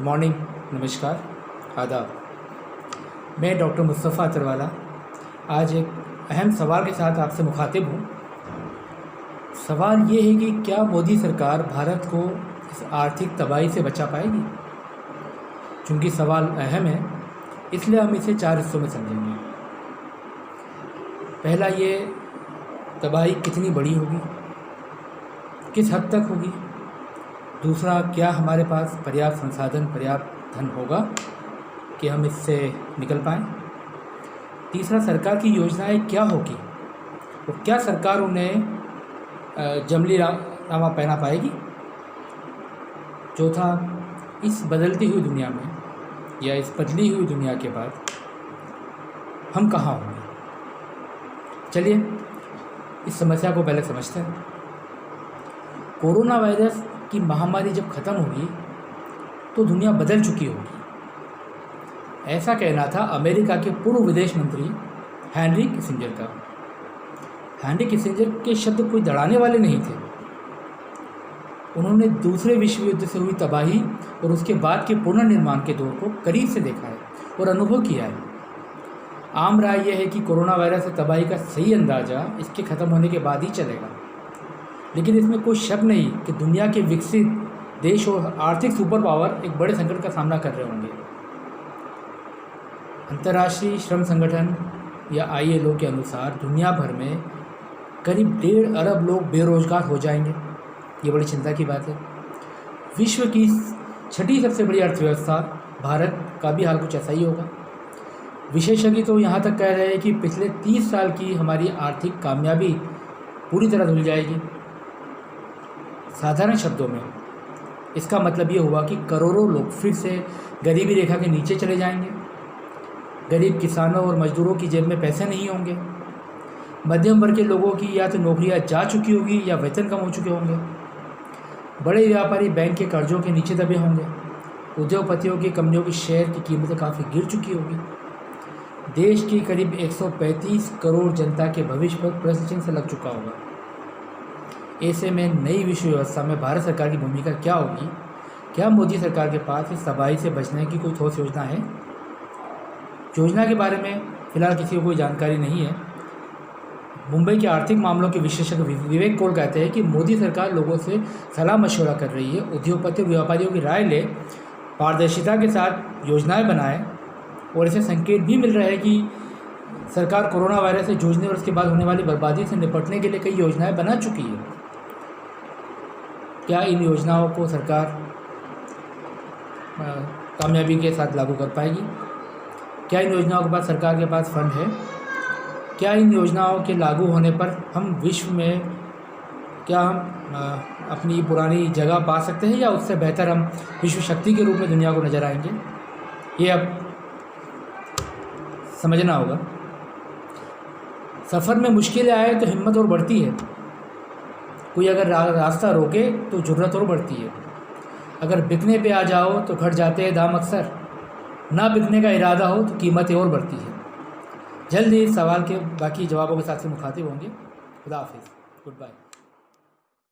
Morning, नमस्कार, आदाब। मैं डॉक्टर मुस्तफ़ा अतरवाला आज एक अहम सवाल के साथ आपसे मुखातिब हूँ। सवाल ये है कि क्या मोदी सरकार भारत को इस आर्थिक तबाही से बचा पाएगी? चूँकि सवाल अहम है, इसलिए हम इसे 4 हिस्सों में समझेंगे। पहला, ये तबाही कितनी बड़ी होगी, किस हद तक होगी। दूसरा, क्या हमारे पास पर्याप्त संसाधन, पर्याप्त धन होगा कि हम इससे निकल पाएँ। तीसरा, सरकार की योजनाएं क्या होगी और क्या सरकार उन्हें जंगली रामा पहना पाएगी। चौथा, इस बदलती हुई दुनिया में या इस बदली हुई दुनिया के बाद हम कहाँ होंगे। चलिए इस समस्या को पहले समझते हैं। कोरोना वायरस की महामारी जब ख़त्म होगी तो दुनिया बदल चुकी होगी, ऐसा कहना था अमेरिका के पूर्व विदेश मंत्री हेनरी किसिंजर का। हेनरी किसिंजर के शब्द कोई दड़ाने वाले नहीं थे। उन्होंने दूसरे विश्व युद्ध से हुई तबाही और उसके बाद के पुनर्निर्माण के दौर को करीब से देखा है और अनुभव किया है। आम राय यह है कि कोरोना वायरस से तबाही का सही अंदाज़ा इसके ख़त्म होने के बाद ही चलेगा, लेकिन इसमें कोई शक नहीं कि दुनिया के विकसित देश और आर्थिक सुपर पावर एक बड़े संकट का सामना कर रहे होंगे। अंतर्राष्ट्रीय श्रम संगठन या ILO के अनुसार दुनिया भर में करीब 1.5 अरब लोग बेरोजगार हो जाएंगे। ये बड़ी चिंता की बात है। विश्व की 6ठी सबसे बड़ी अर्थव्यवस्था भारत का भी हाल कुछ ऐसा ही होगा। विशेषज्ञ तो यहाँ तक कह रहे हैं कि पिछले 30 साल की हमारी आर्थिक कामयाबी पूरी तरह धुल जाएगी। साधारण शब्दों में इसका मतलब ये हुआ कि करोड़ों लोग फिर से गरीबी रेखा के नीचे चले जाएंगे। गरीब किसानों और मजदूरों की जेब में पैसे नहीं होंगे। मध्यम वर्ग के लोगों की या तो नौकरियां जा चुकी होगी या वेतन कम हो चुके होंगे। बड़े व्यापारी बैंक के कर्जों के नीचे दबे होंगे। उद्योगपतियों की कंपनियों की शेयर की कीमतें काफ़ी गिर चुकी होगी। देश की करीब 135 करोड़ जनता के भविष्य पर प्रश्न चिन्ह से लग चुका होगा। ऐसे में नई विश्व व्यवस्था में भारत सरकार की भूमिका क्या होगी? क्या मोदी सरकार के पास इस तबाही से बचने की कोई ठोस योजना है? योजना के बारे में फिलहाल किसी को कोई जानकारी नहीं है। मुंबई के आर्थिक मामलों के विशेषज्ञ विवेक कौल कहते हैं कि मोदी सरकार लोगों से सलाह मशवरा कर रही है। उद्योगपति व्यापारियों की राय ले, पारदर्शिता के साथ योजनाएं बनाए और इसे संकेत भी मिल रहा है कि सरकार कोरोना वायरस से जूझने और उसके बाद होने वाली बर्बादी से निपटने के लिए कई योजनाएं बना चुकी है। क्या इन योजनाओं को सरकार कामयाबी के साथ लागू कर पाएगी? क्या इन योजनाओं के बाद सरकार के पास फंड है? क्या इन योजनाओं के लागू होने पर हम विश्व में अपनी पुरानी जगह पा सकते हैं या उससे बेहतर हम विश्व शक्ति के रूप में दुनिया को नज़र आएंगे? ये अब समझना होगा। सफ़र में मुश्किलें आए तो हिम्मत और बढ़ती है। कोई अगर रास्ता रोके तो जुर्रत और बढ़ती है। अगर बिकने पे आ जाओ तो घट जाते हैं दाम अक्सर। ना बिकने का इरादा हो तो कीमतें और बढ़ती है। जल्द ही इस सवाल के बाकी जवाबों के साथ से मुखातिब होंगे। खुदा हाफिज़, गुड बाय।